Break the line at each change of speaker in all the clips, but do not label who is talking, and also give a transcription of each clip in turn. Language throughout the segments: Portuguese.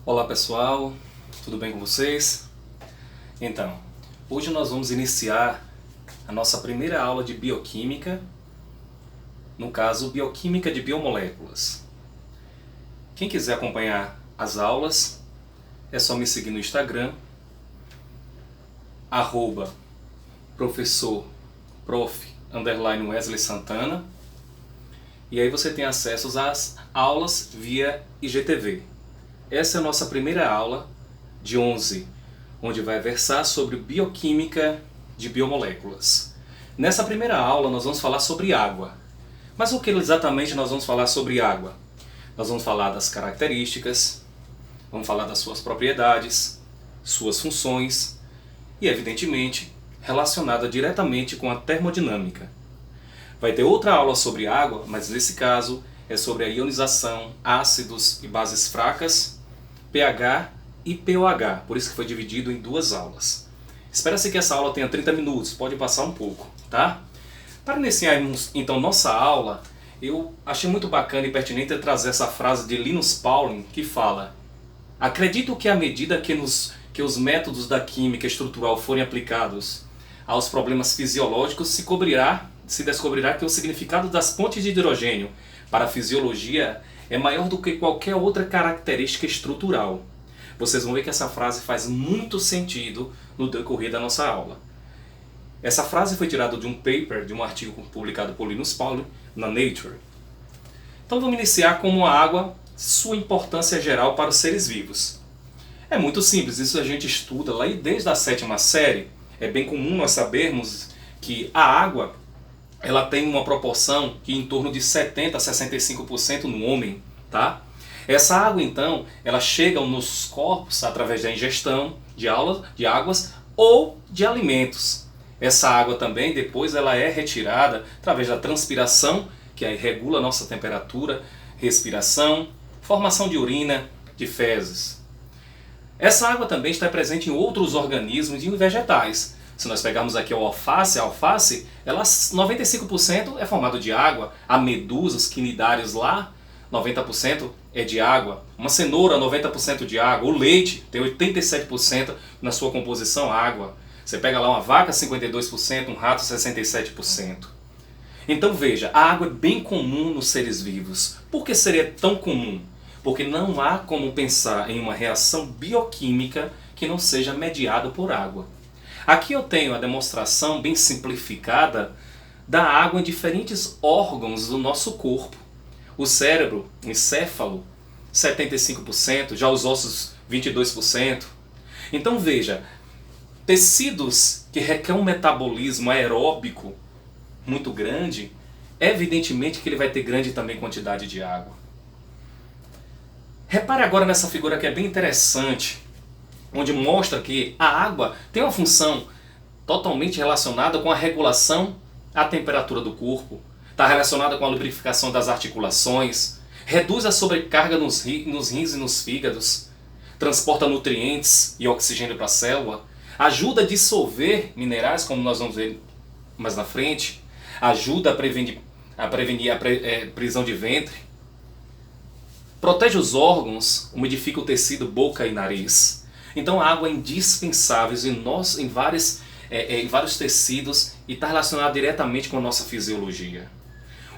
Olá pessoal, tudo bem com vocês? Então, hoje nós vamos iniciar a nossa primeira aula de bioquímica, no caso, bioquímica de biomoléculas. Quem quiser acompanhar as aulas, é só me seguir no Instagram, @professor_Wesley Santana, e aí você tem acesso às aulas via IGTV. Essa é a nossa primeira aula de 11, onde vai versar sobre bioquímica de biomoléculas. Nessa primeira aula nós vamos falar sobre água. Mas o que exatamente nós vamos falar sobre água? Nós vamos falar das características, vamos falar das suas propriedades, suas funções e, evidentemente, relacionada diretamente com a termodinâmica. Vai ter outra aula sobre água, mas nesse caso é sobre a ionização, ácidos e bases fracas, pH e pOH, por isso que foi dividido em duas aulas. Espera-se que essa aula tenha 30 minutos, pode passar um pouco, tá? Para iniciarmos então nossa aula, eu achei muito bacana e pertinente trazer essa frase de Linus Pauling, que fala: acredito que à medida que os métodos da química estrutural forem aplicados aos problemas fisiológicos, se descobrirá que o significado das pontes de hidrogênio para a fisiologia é maior do que qualquer outra característica estrutural. Vocês vão ver que essa frase faz muito sentido no decorrer da nossa aula. Essa frase foi tirada de um paper, de um artigo publicado por Linus Pauling na Nature. Então vamos iniciar com a água, sua importância geral para os seres vivos. É muito simples, isso a gente estuda lá desde a 7ª série. É bem comum nós sabermos que a água ela tem uma proporção que em torno de 70 a 65% no homem, tá? Essa água então, ela chega nos corpos através da ingestão de águas ou de alimentos. Essa água também depois ela é retirada através da transpiração, que aí regula a nossa temperatura, respiração, formação de urina, de fezes. Essa água também está presente em outros organismos e em vegetais. Se nós pegarmos aqui a alface, ela 95% é formado de água. A medusa, os quinidários lá, 90% é de água. Uma cenoura, 90% de água. O leite tem 87% na sua composição água. Você pega lá uma vaca, 52%, um rato, 67%. Então veja, a água é bem comum nos seres vivos. Por que seria tão comum? Porque não há como pensar em uma reação bioquímica que não seja mediada por água. Aqui eu tenho a demonstração bem simplificada da água em diferentes órgãos do nosso corpo. O cérebro, o encéfalo, 75%, já os ossos 22%. Então veja, tecidos que requerem um metabolismo aeróbico muito grande, evidentemente que ele vai ter grande também quantidade de água. Repare agora nessa figura que é bem interessante, onde mostra que a água tem uma função totalmente relacionada com a regulação à temperatura do corpo, está relacionada com a lubrificação das articulações, reduz a sobrecarga nos rins e nos fígados, transporta nutrientes e oxigênio para a célula, ajuda a dissolver minerais, como nós vamos ver mais na frente, ajuda a prevenir a prisão de ventre, protege os órgãos, umidifica o tecido, boca e nariz. Então a água é indispensável em vários tecidos e está relacionada diretamente com a nossa fisiologia.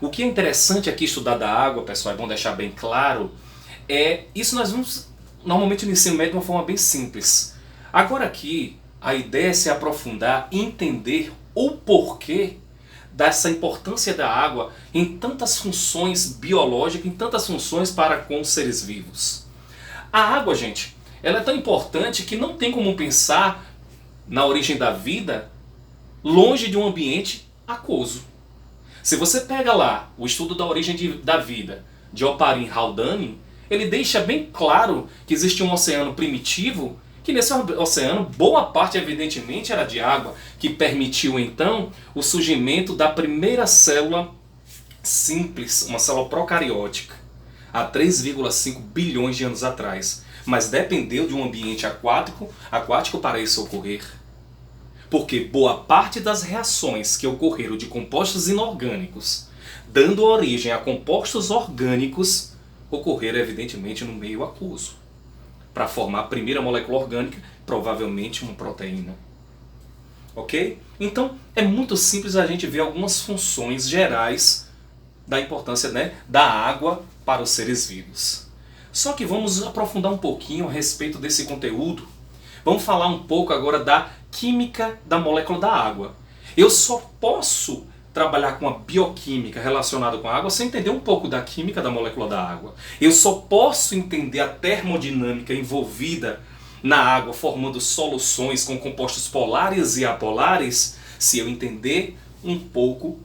O que é interessante aqui estudar da água, pessoal, é bom deixar bem claro, isso nós vamos normalmente no ensino médio de uma forma bem simples. Agora aqui, a ideia é se aprofundar e entender o porquê dessa importância da água em tantas funções biológicas, em tantas funções para com os seres vivos. A água, gente, ela é tão importante que não tem como pensar na origem da vida longe de um ambiente aquoso. Se você pega lá o estudo da origem da vida de Oparin Haldane, ele deixa bem claro que existe um oceano primitivo, que nesse oceano boa parte evidentemente era de água, que permitiu então o surgimento da primeira célula simples, uma célula procariótica, há 3,5 bilhões de anos atrás. Mas dependeu de um ambiente aquático para isso ocorrer. Porque boa parte das reações que ocorreram de compostos inorgânicos, dando origem a compostos orgânicos, ocorreram evidentemente no meio aquoso. para formar a primeira molécula orgânica, provavelmente uma proteína. Ok? Então é muito simples a gente ver algumas funções gerais da importância, né, da água para os seres vivos. Só que vamos aprofundar um pouquinho a respeito desse conteúdo. Vamos falar um pouco agora da química da molécula da água. Eu só posso trabalhar com a bioquímica relacionada com a água se eu entender um pouco da química da molécula da água. Eu só posso entender a termodinâmica envolvida na água, formando soluções com compostos polares e apolares, se eu entender um pouco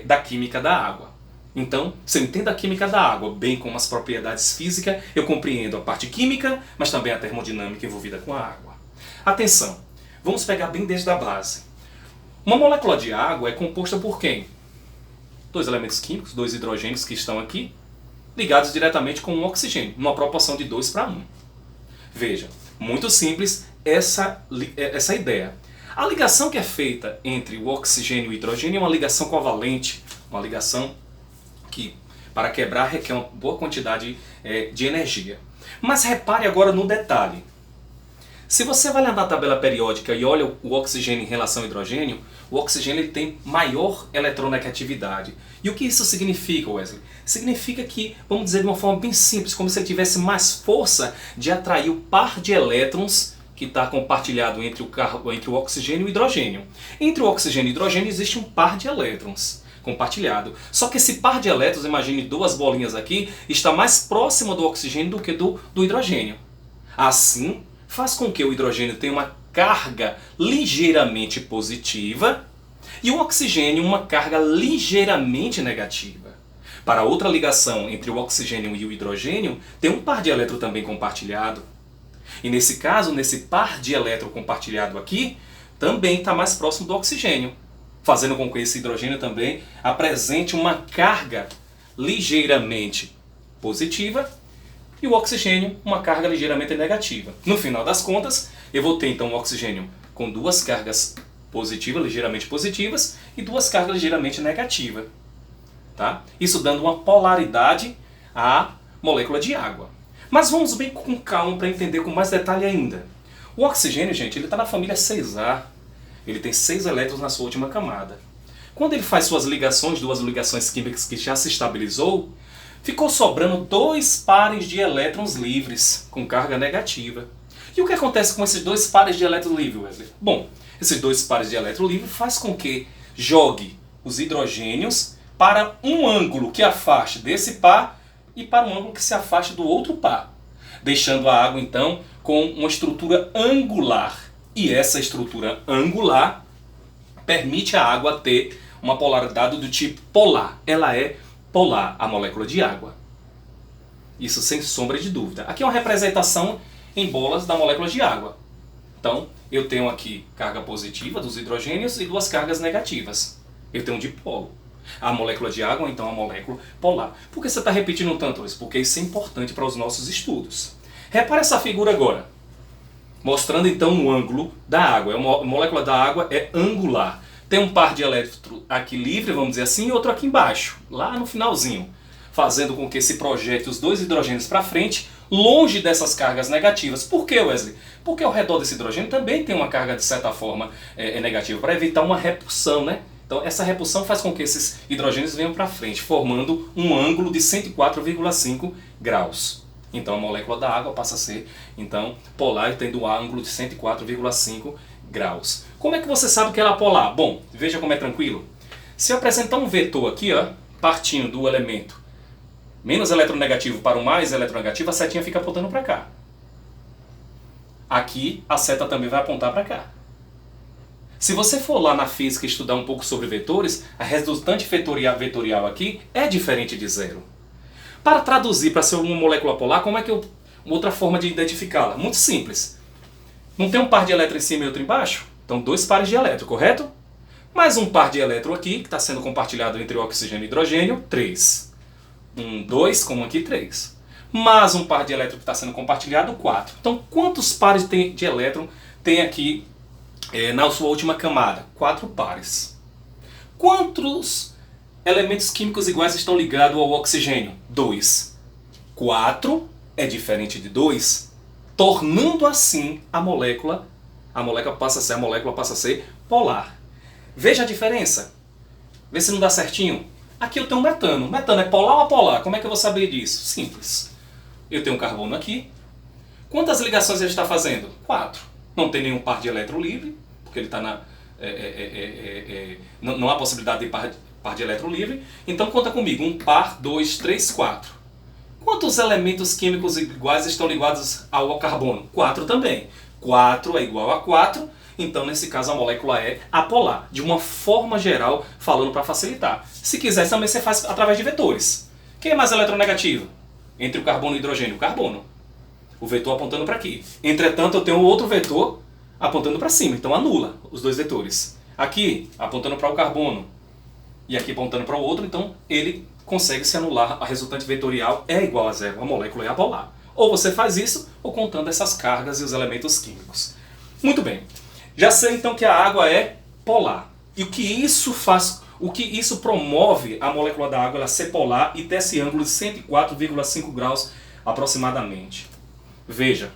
da química da água. Então, se eu entendo a química da água, bem como as propriedades físicas, eu compreendo a parte química, mas também a termodinâmica envolvida com a água. Atenção, vamos pegar bem desde a base. Uma molécula de água é composta por quem? Dois elementos químicos, dois hidrogênios que estão aqui, ligados diretamente com um oxigênio, numa proporção de 2 para 1. Veja, muito simples essa ideia. A ligação que é feita entre o oxigênio e o hidrogênio é uma ligação covalente, uma ligação que, para quebrar, requer uma boa quantidade de energia. Mas repare agora no detalhe. Se você vai lá na tabela periódica e olha o oxigênio em relação ao hidrogênio, o oxigênio ele tem maior eletronegatividade. E o que isso significa, Wesley? Significa que, vamos dizer de uma forma bem simples, como se ele tivesse mais força de atrair o par de elétrons que está compartilhado entre o oxigênio e o hidrogênio. Entre o oxigênio e o hidrogênio existe um par de elétrons compartilhado. Só que esse par de elétrons, imagine duas bolinhas aqui, está mais próximo do oxigênio do que do hidrogênio. Assim, faz com que o hidrogênio tenha uma carga ligeiramente positiva e o oxigênio uma carga ligeiramente negativa. Para outra ligação entre o oxigênio e o hidrogênio, tem um par de elétrons também compartilhado. E nesse caso, nesse par de elétrons compartilhado aqui, também está mais próximo do oxigênio, fazendo com que esse hidrogênio também apresente uma carga ligeiramente positiva e o oxigênio uma carga ligeiramente negativa. No final das contas, eu vou ter então o oxigênio com duas cargas positivas, ligeiramente positivas, e duas cargas ligeiramente negativas. Tá? Isso dando uma polaridade à molécula de água. Mas vamos bem com calma para entender com mais detalhe ainda. O oxigênio, gente, ele está na família 6A. Ele tem 6 elétrons na sua última camada. Quando ele faz suas ligações, duas ligações químicas que já se estabilizou, ficou sobrando 2 pares de elétrons livres, com carga negativa. E o que acontece com esses 2 pares de elétrons livres, Wesley? Bom, esses 2 pares de elétrons livres faz com que jogue os hidrogênios para um ângulo que afaste desse par e para um ângulo que se afaste do outro par, deixando a água então com uma estrutura angular. E essa estrutura angular permite à água ter uma polaridade do tipo polar. Ela é polar, a molécula de água. Isso sem sombra de dúvida. Aqui é uma representação em bolas da molécula de água. Então, eu tenho aqui carga positiva dos hidrogênios e 2 cargas negativas. Eu tenho um dipolo. A molécula de água, então, é a molécula polar. Por que você está repetindo tanto isso? Porque isso é importante para os nossos estudos. Repara essa figura agora. Mostrando então o ângulo da água. A molécula da água é angular. Tem um par de elétrons aqui livre, vamos dizer assim, e outro aqui embaixo, lá no finalzinho. Fazendo com que se projete os 2 hidrogênios para frente, longe dessas cargas negativas. Por que, Wesley? Porque ao redor desse hidrogênio também tem uma carga, de certa forma, negativa, para evitar uma repulsão, né? Então essa repulsão faz com que esses hidrogênios venham para frente, formando um ângulo de 104,5 graus. Então a molécula da água passa a ser então, polar, tendo um ângulo de 104,5 graus. Como é que você sabe que ela é polar? Bom, veja como é tranquilo. Se eu apresentar um vetor aqui, ó, partindo do elemento menos eletronegativo para o mais eletronegativo, a setinha fica apontando para cá. Aqui a seta também vai apontar para cá. Se você for lá na física estudar um pouco sobre vetores, a resultante vetorial aqui é diferente de zero. Para traduzir para ser uma molécula polar, como é que outra forma de identificá-la? Muito simples. Não tem um par de elétrons em cima e outro embaixo? Então 2 pares de elétrons, correto? Mais um par de elétrons aqui, que está sendo compartilhado entre o oxigênio e o hidrogênio, 3. 2, como aqui, 3. Mais um par de elétrons que está sendo compartilhado, 4. Então quantos pares de elétrons tem aqui na sua última camada? 4 pares. Quantos elementos químicos iguais estão ligados ao oxigênio? 2. 4 é diferente de 2? tornando assim a molécula passa a ser polar. Veja a diferença. Vê se não dá certinho. Aqui eu tenho um metano. Metano é polar ou apolar? Como é que eu vou saber disso? Simples. Eu tenho um carbono aqui. Quantas ligações ele está fazendo? 4. Não tem nenhum par de elétron livre, porque ele está na... não há possibilidade de par de elétron livre. Então conta comigo. 1 par, 2, 3, 4. Quantos elementos químicos iguais estão ligados ao carbono? 4 também. 4 é igual a 4. Então, nesse caso, a molécula é apolar. De uma forma geral, falando para facilitar. Se quiser, também você faz através de vetores. Quem é mais eletronegativo? Entre o carbono e o hidrogênio? O carbono. O vetor apontando para aqui. Entretanto, eu tenho outro vetor apontando para cima. Então, anula os dois vetores. Aqui, apontando para o carbono. E aqui apontando para o outro. Então, ele consegue se anular. A resultante vetorial é igual a zero. A molécula é apolar. Ou você faz isso, ou contando essas cargas e os elementos químicos. Muito bem. Já sei então que a água é polar. E o que isso faz, o que isso promove a molécula da água ela ser polar e ter esse ângulo de 104,5 graus aproximadamente. Veja.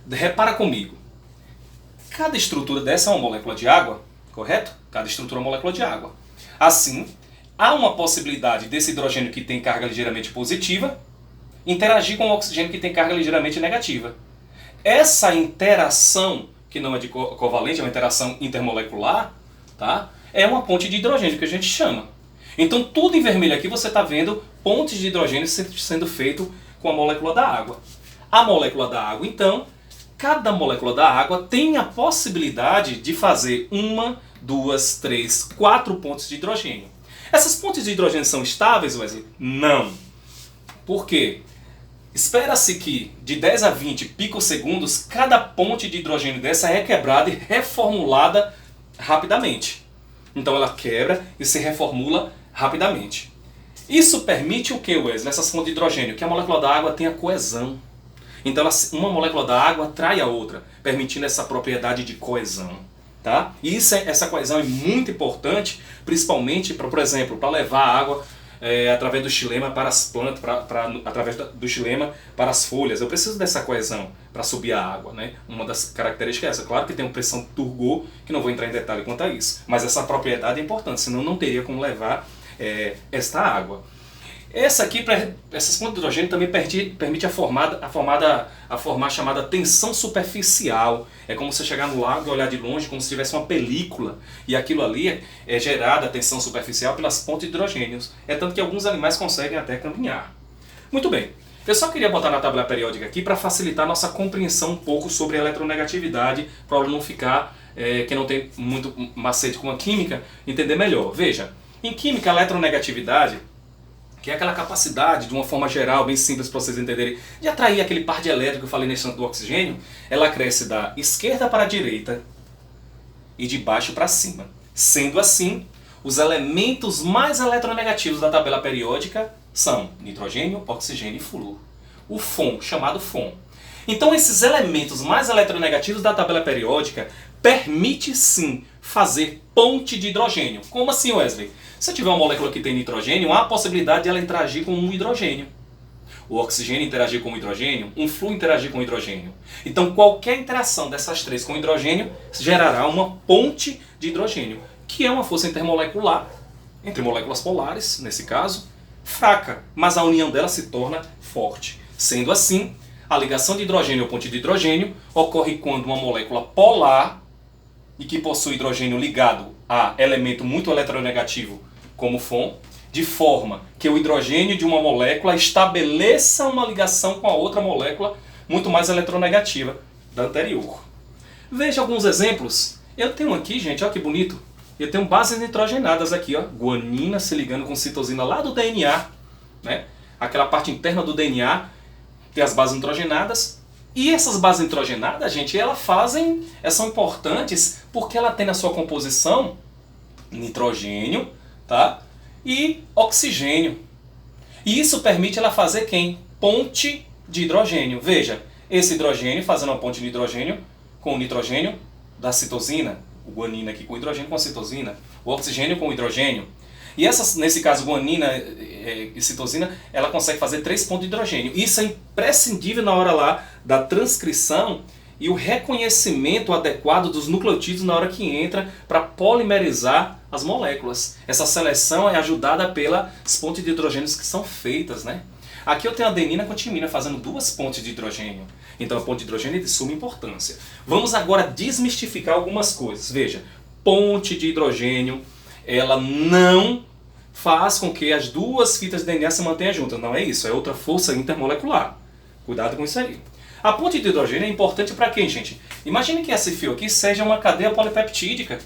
Repara comigo. Cada estrutura dessa é uma molécula de água, correto? Cada estrutura é uma molécula de água. Assim, há uma possibilidade desse hidrogênio que tem carga ligeiramente positiva interagir com o oxigênio que tem carga ligeiramente negativa. Essa interação, que não é de covalente, é uma interação intermolecular, tá? É uma ponte de hidrogênio que a gente chama. Então tudo em vermelho aqui você está vendo pontes de hidrogênio sendo feito com a molécula da água. A molécula da água, então, cada molécula da água tem a possibilidade de fazer 1, 2, 3, 4 pontes de hidrogênio. Essas pontes de hidrogênio são estáveis, Wesley? Não. Por quê? Espera-se que de 10 a 20 picosegundos, cada ponte de hidrogênio dessa é quebrada e reformulada rapidamente. Então ela quebra e se reformula rapidamente. Isso permite o que, Wesley, nessas fontes de hidrogênio? Que a molécula da água tenha coesão. Então uma molécula da água atrai a outra, permitindo essa propriedade de coesão. Tá? E essa coesão é muito importante, principalmente, por exemplo, para levar a água através do xilema para as plantas, através do xilema para as folhas. Eu preciso dessa coesão para subir a água, né? Uma das características é essa. Claro que tem uma pressão turgor, que não vou entrar em detalhe quanto a isso. Mas essa propriedade é importante, senão não teria como levar esta água. Essas pontes de hidrogênio também permite a formar a chamada tensão superficial. É como você chegar no lago e olhar de longe como se tivesse uma película. E aquilo ali é gerada a tensão superficial pelas pontes de hidrogênios. É tanto que alguns animais conseguem até caminhar. Muito bem. Eu só queria botar na tabela periódica aqui para facilitar a nossa compreensão um pouco sobre a eletronegatividade, para ela não ficar, que não tem muito macete com a química, entender melhor. Veja, em química a eletronegatividade, que é aquela capacidade, de uma forma geral, bem simples para vocês entenderem, de atrair aquele par de elétrons que eu falei nesse do oxigênio, ela cresce da esquerda para a direita e de baixo para cima. Sendo assim, os elementos mais eletronegativos da tabela periódica são nitrogênio, oxigênio e flúor. O FON, chamado FON. Então esses elementos mais eletronegativos da tabela periódica permite sim fazer ponte de hidrogênio. Como assim, Wesley? Se eu tiver uma molécula que tem nitrogênio, há a possibilidade de ela interagir com um hidrogênio. O oxigênio interagir com o hidrogênio, um flúor interagir com o hidrogênio. Então qualquer interação dessas três com o hidrogênio gerará uma ponte de hidrogênio, que é uma força intermolecular, entre moléculas polares, nesse caso, fraca, mas a união delas se torna forte. Sendo assim, a ligação de hidrogênio ou ponte de hidrogênio ocorre quando uma molécula polar e que possui hidrogênio ligado a elemento muito eletronegativo como FON, de forma que o hidrogênio de uma molécula estabeleça uma ligação com a outra molécula muito mais eletronegativa da anterior. Veja alguns exemplos. Eu tenho aqui, gente, olha que bonito. Eu tenho bases nitrogenadas aqui, ó, guanina se ligando com citosina lá do DNA, né? Aquela parte interna do DNA tem as bases nitrogenadas. E essas bases nitrogenadas, gente, elas são importantes porque ela tem na sua composição nitrogênio, tá? E oxigênio. E isso permite ela fazer quem? Ponte de hidrogênio. Veja, esse hidrogênio fazendo uma ponte de hidrogênio com o nitrogênio da citosina, o guanina aqui com o hidrogênio com a citosina, o oxigênio com o hidrogênio. E essas, nesse caso, guanina e citosina, ela consegue fazer 3 pontos de hidrogênio. Isso é imprescindível na hora lá da transcrição e o reconhecimento adequado dos nucleotídeos na hora que entra para polimerizar as moléculas. Essa seleção é ajudada pelas pontes de hidrogênios que são feitas, né? Aqui eu tenho a adenina com timina fazendo 2 pontes de hidrogênio. Então a ponte de hidrogênio é de suma importância. Vamos agora desmistificar algumas coisas. Veja, ponte de hidrogênio, ela não faz com que as 2 fitas de DNA se mantenham juntas. Não é isso, é outra força intermolecular. Cuidado com isso aí. A ponte de hidrogênio é importante para quem, gente? Imagine que esse fio aqui seja uma cadeia polipeptídica.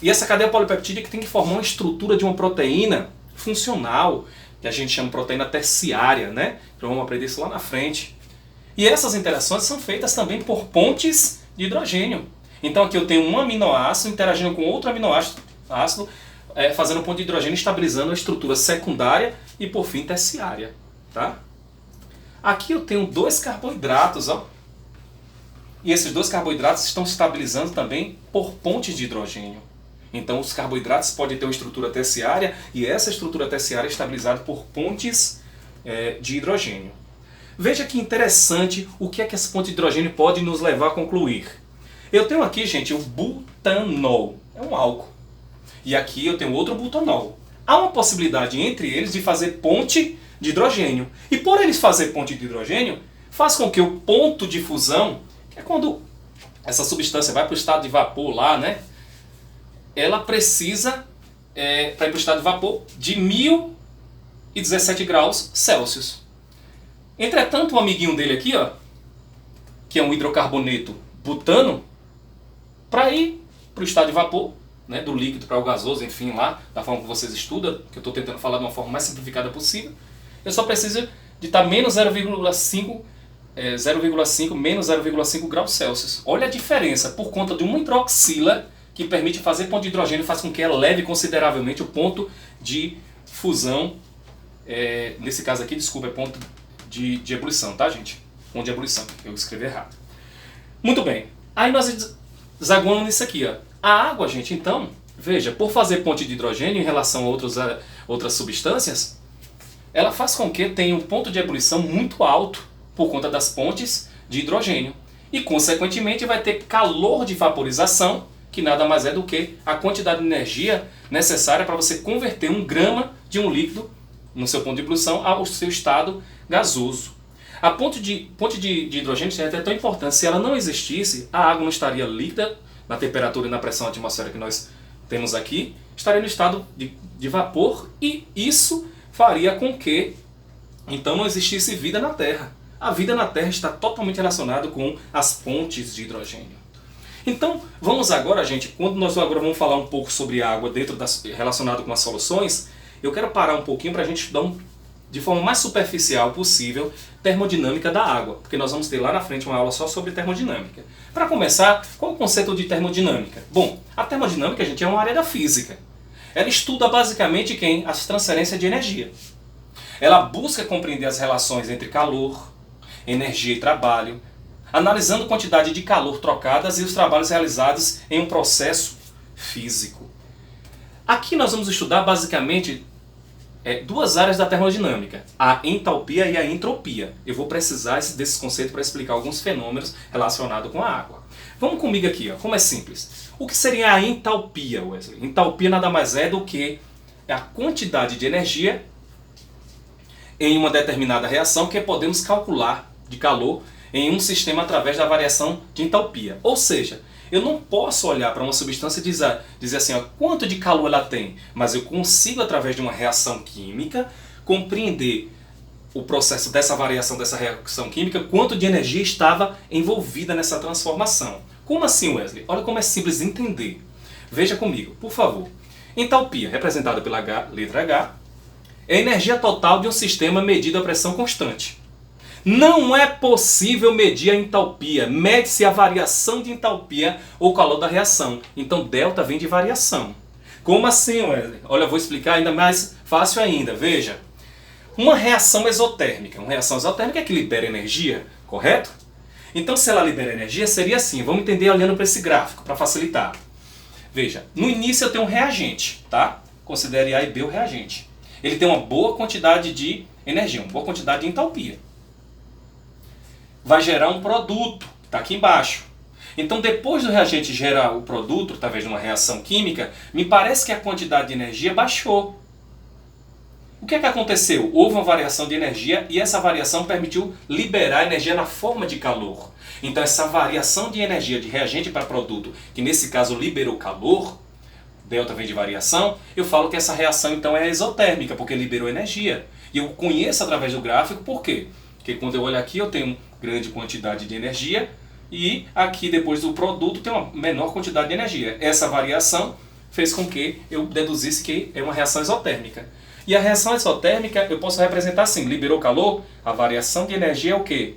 E essa cadeia polipeptídica tem que formar uma estrutura de uma proteína funcional, que a gente chama de proteína terciária, né? Então vamos aprender isso lá na frente. E essas interações são feitas também por pontes de hidrogênio. Então aqui eu tenho um aminoácido interagindo com outro aminoácido, fazendo ponte de hidrogênio, estabilizando a estrutura secundária e por fim terciária. Tá? Aqui eu tenho 2 carboidratos, ó. E esses 2 carboidratos estão estabilizando também por pontes de hidrogênio. Então os carboidratos podem ter uma estrutura terciária e essa estrutura terciária é estabilizada por pontes de hidrogênio. Veja que interessante o que é que essa ponte de hidrogênio pode nos levar a concluir. Eu tenho aqui, gente, o butanol, é um álcool. E aqui eu tenho outro butanol. Há uma possibilidade entre eles de fazer ponte de hidrogênio. E por eles fazer ponte de hidrogênio, faz com que o ponto de fusão, que é quando essa substância vai para o estado de vapor lá, né? Ela precisa, para ir para o estado de vapor, de 1017 graus Celsius. Entretanto, um amiguinho dele aqui, ó, que é um hidrocarboneto butano, para ir para o estado de vapor, né, do líquido para o gasoso, enfim, lá, da forma que vocês estudam, que eu estou tentando falar de uma forma mais simplificada possível, eu só preciso de estar menos 0,5 menos 0,5 graus Celsius. Olha a diferença, por conta de uma hidroxila que permite fazer ponto de hidrogênio, faz com que eleve consideravelmente o ponto de fusão, nesse caso aqui, desculpa, é ponto de ebulição, tá, gente? Ponto de ebulição, eu escrevi errado. Muito bem, aí nós desaguamos nisso aqui, ó. A água, gente, então, veja, por fazer ponte de hidrogênio em relação a outras substâncias, ela faz com que tenha um ponto de ebulição muito alto por conta das pontes de hidrogênio. E, consequentemente, vai ter calor de vaporização, que nada mais é do que a quantidade de energia necessária para você converter 1 grama de um líquido no seu ponto de ebulição ao seu estado gasoso. A ponte de hidrogênio é até tão importante. Se ela não existisse, a água não estaria líquida na temperatura e na pressão atmosférica que nós temos aqui, estaria no estado de vapor, e isso faria com que então não existisse vida na Terra. A vida na Terra está totalmente relacionada com as pontes de hidrogênio. Então, vamos agora, gente, quando nós agora vamos falar um pouco sobre água relacionado com as soluções, eu quero parar um pouquinho para a gente estudar de forma mais superficial possível termodinâmica da água, porque nós vamos ter lá na frente uma aula só sobre termodinâmica. Para começar, qual é o conceito de termodinâmica? Bom, a termodinâmica, gente, é uma área da física. Ela estuda basicamente as transferências de energia. Ela busca compreender as relações entre calor, energia e trabalho, analisando a quantidade de calor trocadas e os trabalhos realizados em um processo físico. Aqui nós vamos estudar basicamente 2 áreas da termodinâmica, a entalpia e a entropia. Eu vou precisar desses conceitos para explicar alguns fenômenos relacionados com a água. Vamos comigo aqui, ó, como é simples. O que seria a entalpia, Wesley? Entalpia nada mais é do que a quantidade de energia em uma determinada reação que podemos calcular de calor em um sistema através da variação de entalpia. Ou seja, eu não posso olhar para uma substância e dizer assim, ó, quanto de calor ela tem, mas eu consigo, através de uma reação química, compreender o processo dessa variação dessa reação química, quanto de energia estava envolvida nessa transformação. Como assim, Wesley? Olha como é simples entender. Veja comigo, por favor. Entalpia, representada pela letra H, é a energia total de um sistema medido a pressão constante. Não é possível medir a entalpia, mede-se a variação de entalpia ou calor da reação. Então delta vem de variação. Como assim, Wesley? Olha, eu vou explicar ainda mais fácil ainda, veja. Uma reação exotérmica é que libera energia, correto? Então se ela libera energia seria assim, vamos entender olhando para esse gráfico, para facilitar. Veja, no início eu tenho um reagente, tá? considere A e B o reagente. Ele tem uma boa quantidade de energia, uma boa quantidade de entalpia. Vai gerar um produto, está aqui embaixo. Então, depois do reagente gerar o produto, através de uma reação química, me parece que a quantidade de energia baixou. O que é que aconteceu? Houve uma variação de energia e essa variação permitiu liberar energia na forma de calor. Então, essa variação de energia de reagente para produto, que nesse caso liberou calor, delta vem de variação, eu falo que essa reação então é exotérmica, porque liberou energia. E eu conheço através do gráfico por quê? Porque quando eu olho aqui eu tenho grande quantidade de energia e aqui depois do produto tem uma menor quantidade de energia. Essa variação fez com que eu deduzisse que é uma reação exotérmica. E a reação exotérmica eu posso representar assim, liberou calor, a variação de energia é o quê?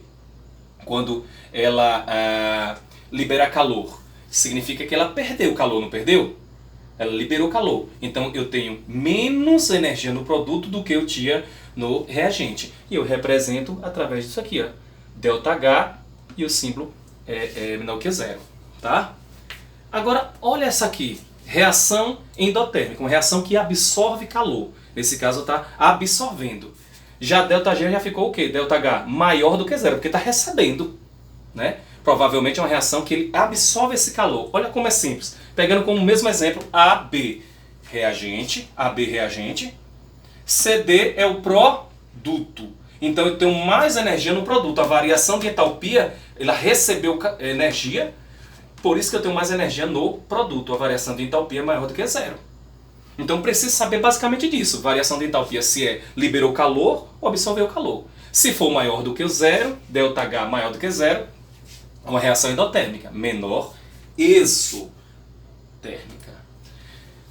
Quando ela libera calor, significa que ela perdeu calor, não perdeu? Ela liberou calor. Então eu tenho menos energia no produto do que eu tinha no reagente. E eu represento através disso aqui, ó, ΔH, e o símbolo é menor que zero. Tá? Agora, olha essa aqui. Reação endotérmica, uma reação que absorve calor. Nesse caso está absorvendo. Já ΔG já ficou o quê? ΔH maior do que zero, porque está recebendo. Né? Provavelmente é uma reação que ele absorve esse calor. Olha como é simples. Pegando como mesmo exemplo, AB reagente, CD é o produto. Então eu tenho mais energia no produto. A variação de entalpia, ela recebeu energia, por isso que eu tenho mais energia no produto. A variação de entalpia é maior do que zero. Então preciso saber basicamente disso. Variação de entalpia se liberou calor ou absorveu calor. Se for maior do que o zero, ΔH maior do que zero, é uma reação endotérmica, menor exotérmica.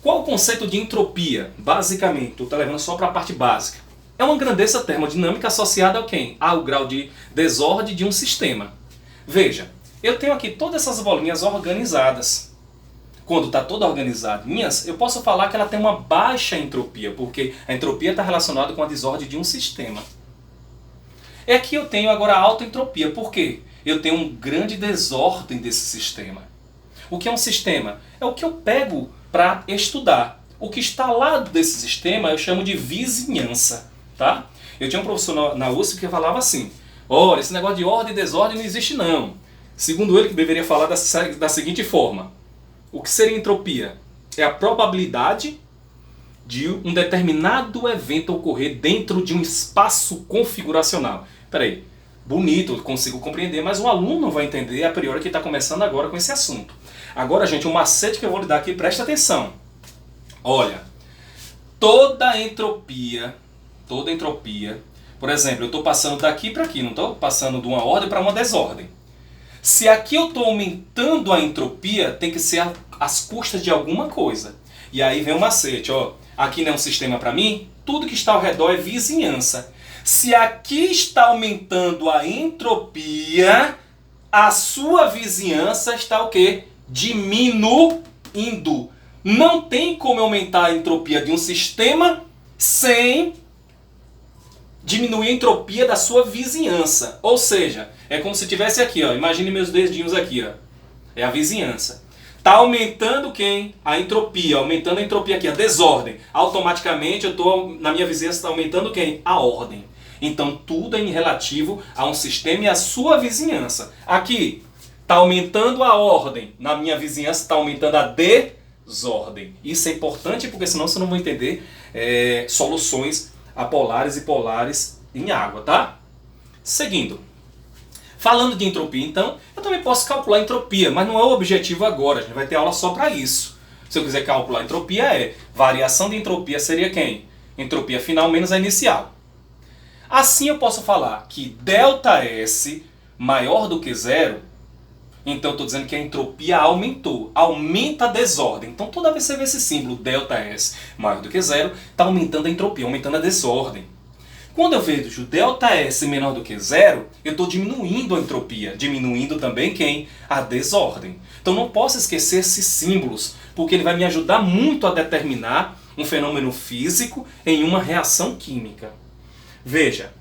Qual o conceito de entropia? Basicamente, estou levando só para a parte básica. É uma grandeza termodinâmica associada ao quê? Ao grau de desordem de um sistema. Veja, eu tenho aqui todas essas bolinhas organizadas. Quando está toda organizadinha, eu posso falar que ela tem uma baixa entropia, porque a entropia está relacionada com a desordem de um sistema. É que eu tenho agora a alta entropia. Por quê? Eu tenho um grande desordem desse sistema. O que é um sistema? É o que eu pego para estudar. O que está ao lado desse sistema eu chamo de vizinhança. Tá? Eu tinha um professor na USP que falava assim, olha, esse negócio de ordem e desordem não existe não. Segundo ele, que deveria falar da seguinte forma. O que seria entropia? É a probabilidade de um determinado evento ocorrer dentro de um espaço configuracional. Peraí, bonito, eu consigo compreender, mas o aluno não vai entender a priori que está começando agora com esse assunto. Agora, gente, um macete que eu vou lhe dar aqui, presta atenção. Olha, toda entropia, por exemplo, eu estou passando daqui para aqui, não estou passando de uma ordem para uma desordem. Se aqui eu estou aumentando a entropia, tem que ser às custas de alguma coisa. E aí vem o macete, ó. Aqui não é um sistema para mim, tudo que está ao redor é vizinhança. Se aqui está aumentando a entropia, a sua vizinhança está o quê? Diminuindo. Não tem como aumentar a entropia de um sistema sem diminuir a entropia da sua vizinhança. Ou seja, é como se tivesse aqui, ó. Imagine meus dedinhos aqui, ó. É a vizinhança. Está aumentando quem? A entropia. Aumentando a entropia aqui, a desordem. Automaticamente eu tô, na minha vizinhança está aumentando quem? A ordem. Então tudo é em relativo a um sistema e a sua vizinhança. Aqui, está aumentando a ordem. Na minha vizinhança está aumentando a desordem. Isso é importante porque senão você não vai entender soluções apolares e polares em água, tá? Seguindo. Falando de entropia, então, eu também posso calcular a entropia, mas não é o objetivo agora, a gente vai ter aula só para isso. Se eu quiser calcular a entropia, variação de entropia seria quem? Entropia final menos a inicial. Assim eu posso falar que ΔS maior do que zero, então eu estou dizendo que a entropia aumentou, aumenta a desordem. Então toda vez que você vê esse símbolo ΔS maior do que zero, está aumentando a entropia, aumentando a desordem. Quando eu vejo ΔS menor do que zero, eu estou diminuindo a entropia, diminuindo também quem? A desordem. Então não posso esquecer esses símbolos, porque ele vai me ajudar muito a determinar um fenômeno físico em uma reação química. Veja,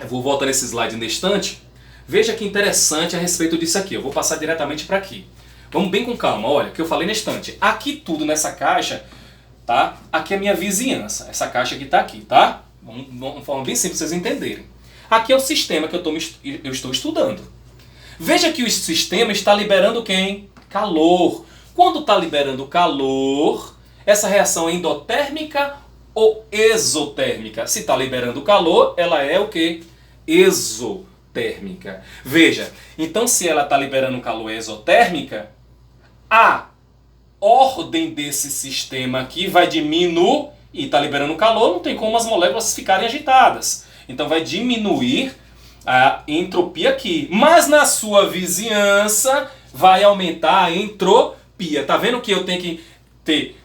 eu vou voltar nesse slide no instante, veja que interessante a respeito disso aqui. Eu vou passar diretamente para aqui. Vamos bem com calma, olha, o que eu falei na estante. Aqui tudo nessa caixa tá? Aqui é a minha vizinhança. Essa caixa aqui está aqui, tá? De uma forma bem simples para vocês entenderem. Aqui é o sistema que eu estou estudando. Veja que o sistema está liberando quem? Calor. Quando está liberando calor, essa reação é endotérmica ou exotérmica? Se está liberando calor, ela é o quê? Exotérmica. Veja, então se ela está liberando calor exotérmica, a ordem desse sistema aqui vai diminuir e está liberando calor, não tem como as moléculas ficarem agitadas. Então vai diminuir a entropia aqui. Mas na sua vizinhança vai aumentar a entropia. Tá vendo que eu tenho que ter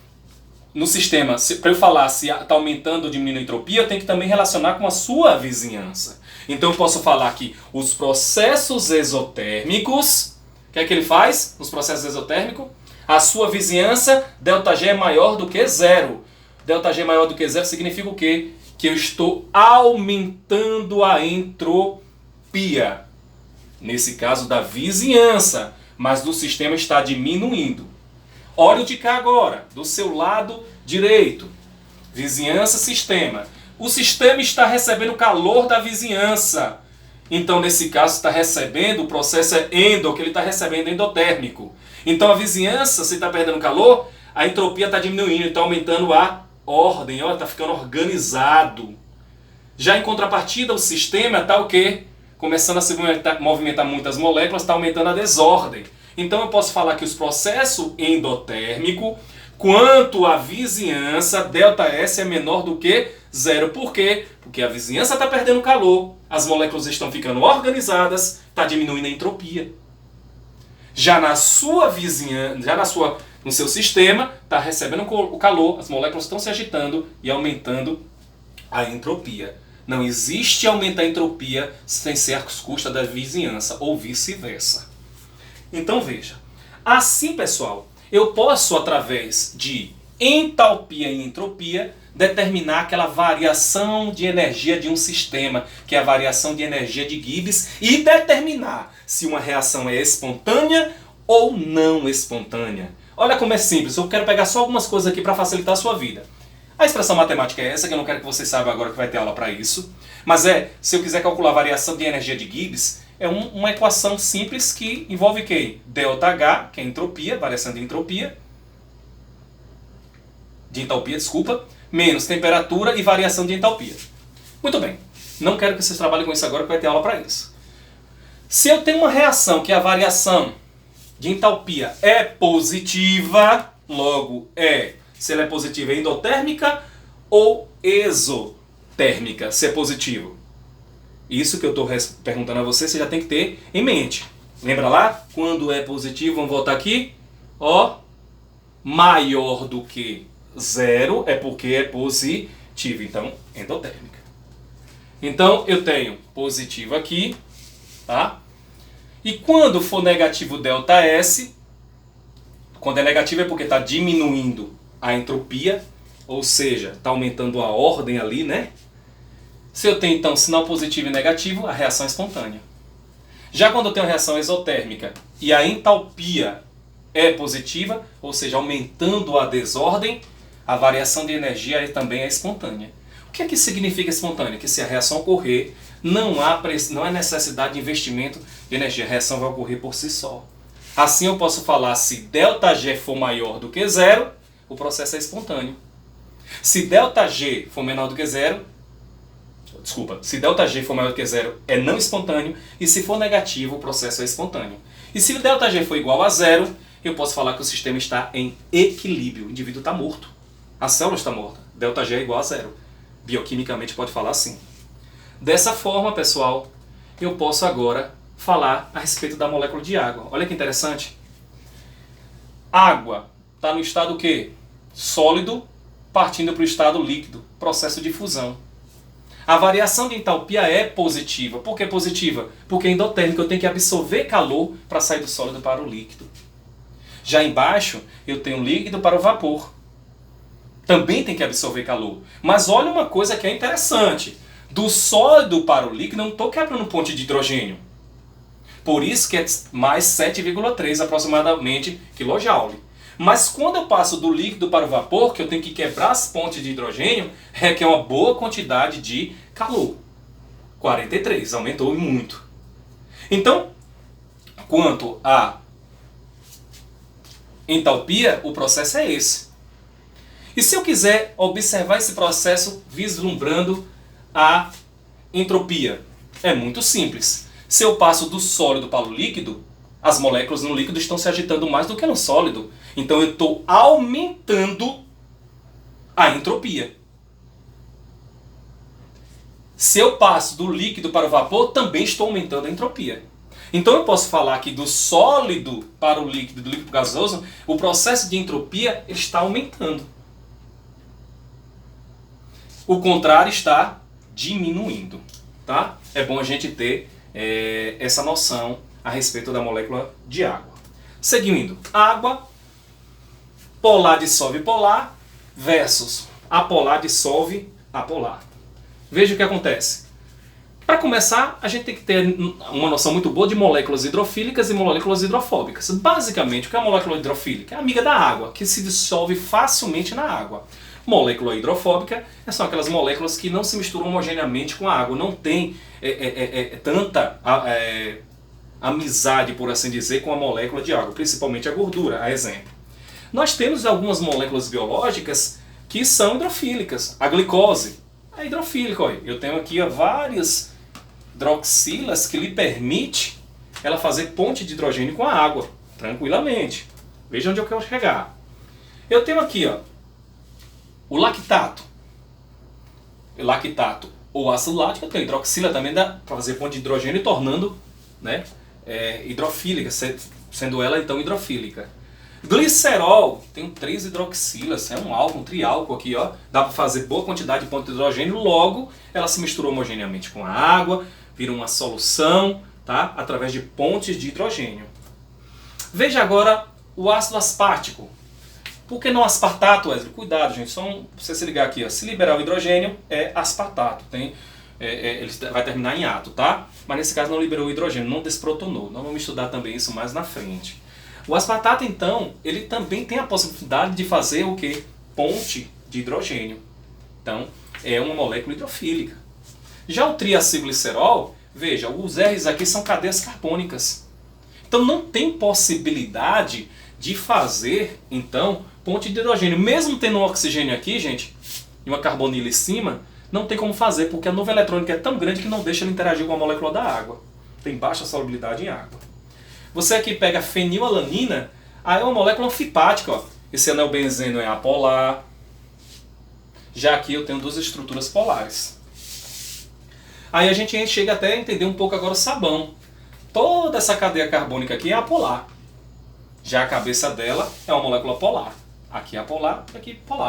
no sistema, para eu falar se está aumentando ou diminuindo a entropia, eu tenho que também relacionar com a sua vizinhança. Então eu posso falar que os processos exotérmicos, o que é que ele faz nos processos exotérmicos? A sua vizinhança, ΔG é maior do que zero. ΔG maior do que zero significa o quê? Que eu estou aumentando a entropia. Nesse caso da vizinhança, mas do sistema está diminuindo. Olha o de cá agora, do seu lado direito. Vizinhança, sistema. O sistema está recebendo calor da vizinhança. Então, nesse caso, está recebendo, o processo é endo, que ele está recebendo endotérmico. Então, a vizinhança, se está perdendo calor, a entropia está diminuindo, está aumentando a ordem, está ficando organizado. Já em contrapartida, o sistema está o quê? Começando a se movimentar muitas moléculas, está aumentando a desordem. Então eu posso falar que os processos endotérmicos, quanto à vizinhança, ΔS é menor do que zero. Por quê? Porque a vizinhança está perdendo calor, as moléculas estão ficando organizadas, está diminuindo a entropia. Já na sua vizinhança, no seu sistema, está recebendo o calor, as moléculas estão se agitando e aumentando a entropia. Não existe aumentar a entropia sem ser às custas da vizinhança, ou vice-versa. Então veja, assim pessoal, eu posso através de entalpia e entropia determinar aquela variação de energia de um sistema, que é a variação de energia de Gibbs, e determinar se uma reação é espontânea ou não espontânea. Olha como é simples, eu quero pegar só algumas coisas aqui para facilitar a sua vida. A expressão matemática é essa, que eu não quero que vocês saibam agora que vai ter aula para isso, mas se eu quiser calcular a variação de energia de Gibbs, é uma equação simples que envolve quem? ΔH, que é entropia, variação de entropia, menos temperatura e variação de entalpia. Muito bem, não quero que vocês trabalhem com isso agora, que vai ter aula para isso. Se eu tenho uma reação que a variação de entalpia é positiva, logo se ela é positiva, é endotérmica ou exotérmica, se é positivo. Isso que eu estou perguntando a você já tem que ter em mente. Lembra lá? Quando é positivo, vamos voltar aqui. Maior do que zero é porque é positivo. Então, endotérmica. Então, eu tenho positivo aqui. Tá? E quando for negativo ΔS, quando é negativo é porque está diminuindo a entropia, ou seja, está aumentando a ordem ali, né? Se eu tenho, então, sinal positivo e negativo, a reação é espontânea. Já quando eu tenho a reação exotérmica e a entalpia é positiva, ou seja, aumentando a desordem, a variação de energia também é espontânea. O que é que significa espontânea? Que se a reação ocorrer, não há necessidade de investimento de energia, a reação vai ocorrer por si só. Assim eu posso falar, se ΔG for maior do que zero, o processo é espontâneo. Se ΔG for menor do que zero, se ΔG for maior do que zero, é não espontâneo, e se for negativo, o processo é espontâneo. E se o ΔG for igual a zero, eu posso falar que o sistema está em equilíbrio, o indivíduo está morto, a célula está morta, ΔG é igual a zero. Bioquimicamente pode falar assim. Dessa forma, pessoal, eu posso agora falar a respeito da molécula de água. Olha que interessante. Água está no estado o quê? Sólido, partindo para o estado líquido, processo de fusão. A variação de entalpia é positiva. Por que positiva? Porque é endotérmica, eu tenho que absorver calor para sair do sólido para o líquido. Já embaixo, eu tenho líquido para o vapor. Também tem que absorver calor. Mas olha uma coisa que é interessante. Do sólido para o líquido, eu não estou quebrando ponte de hidrogênio. Por isso que é mais 7,3 aproximadamente kJ. Mas quando eu passo do líquido para o vapor, que eu tenho que quebrar as pontes de hidrogênio, requer uma boa quantidade de calor. 43, aumentou muito. Então, quanto à entalpia, o processo é esse. E se eu quiser observar esse processo vislumbrando a entropia? É muito simples. Se eu passo do sólido para o líquido, as moléculas no líquido estão se agitando mais do que no sólido. Então eu estou aumentando a entropia. Se eu passo do líquido para o vapor, também estou aumentando a entropia. Então eu posso falar que do sólido para o líquido, do líquido gasoso, o processo de entropia está aumentando. O contrário está diminuindo. Tá? É bom a gente ter essa noção a respeito da molécula de água. Seguindo, água, polar dissolve polar versus apolar dissolve apolar. Veja o que acontece. Para começar, a gente tem que ter uma noção muito boa de moléculas hidrofílicas e moléculas hidrofóbicas. Basicamente, o que é a molécula hidrofílica? É amiga da água, que se dissolve facilmente na água. Molécula hidrofóbica são aquelas moléculas que não se misturam homogeneamente com a água, não tem tanta amizade, por assim dizer, com a molécula de água, principalmente a gordura, a exemplo. Nós temos algumas moléculas biológicas que são hidrofílicas. A glicose é hidrofílica. Olha. Eu tenho aqui várias hidroxilas que lhe permite ela fazer ponte de hidrogênio com a água, tranquilamente. Veja onde eu quero chegar. Eu tenho aqui o lactato. O lactato ou ácido lático, eu tenho hidroxila também dá para fazer ponte de hidrogênio, tornando hidrofílica, sendo ela então hidrofílica. Glicerol, tem 3 hidroxilas, é um álcool, um triálcool aqui, ó. Dá para fazer boa quantidade de ponto de hidrogênio, logo ela se misturou homogeneamente com a água, vira uma solução, tá? Através de pontes de hidrogênio. Veja agora o ácido aspartico. Por que não aspartato, Wesley? Cuidado, gente, só você se ligar aqui, ó. Se liberar o hidrogênio, é aspartato. Ele vai terminar em ato, tá? Mas nesse caso não liberou o hidrogênio, não desprotonou. Nós vamos estudar também isso mais na frente. O aspartato, então, ele também tem a possibilidade de fazer o quê? Ponte de hidrogênio. Então, é uma molécula hidrofílica. Já o triacilglicerol, veja, os R's aqui são cadeias carbônicas. Então, não tem possibilidade de fazer, então, ponte de hidrogênio. Mesmo tendo um oxigênio aqui, gente, e uma carbonila em cima, não tem como fazer, porque a nuvem eletrônica é tão grande que não deixa ele interagir com a molécula da água. Tem baixa solubilidade em água. Você aqui pega fenilalanina, aí é uma molécula anfipática. Ó. Esse anel benzeno é apolar. Já aqui eu tenho 2 estruturas polares. Aí a gente chega até a entender um pouco agora o sabão. Toda essa cadeia carbônica aqui é apolar. Já a cabeça dela é uma molécula polar. Aqui é apolar, aqui polar.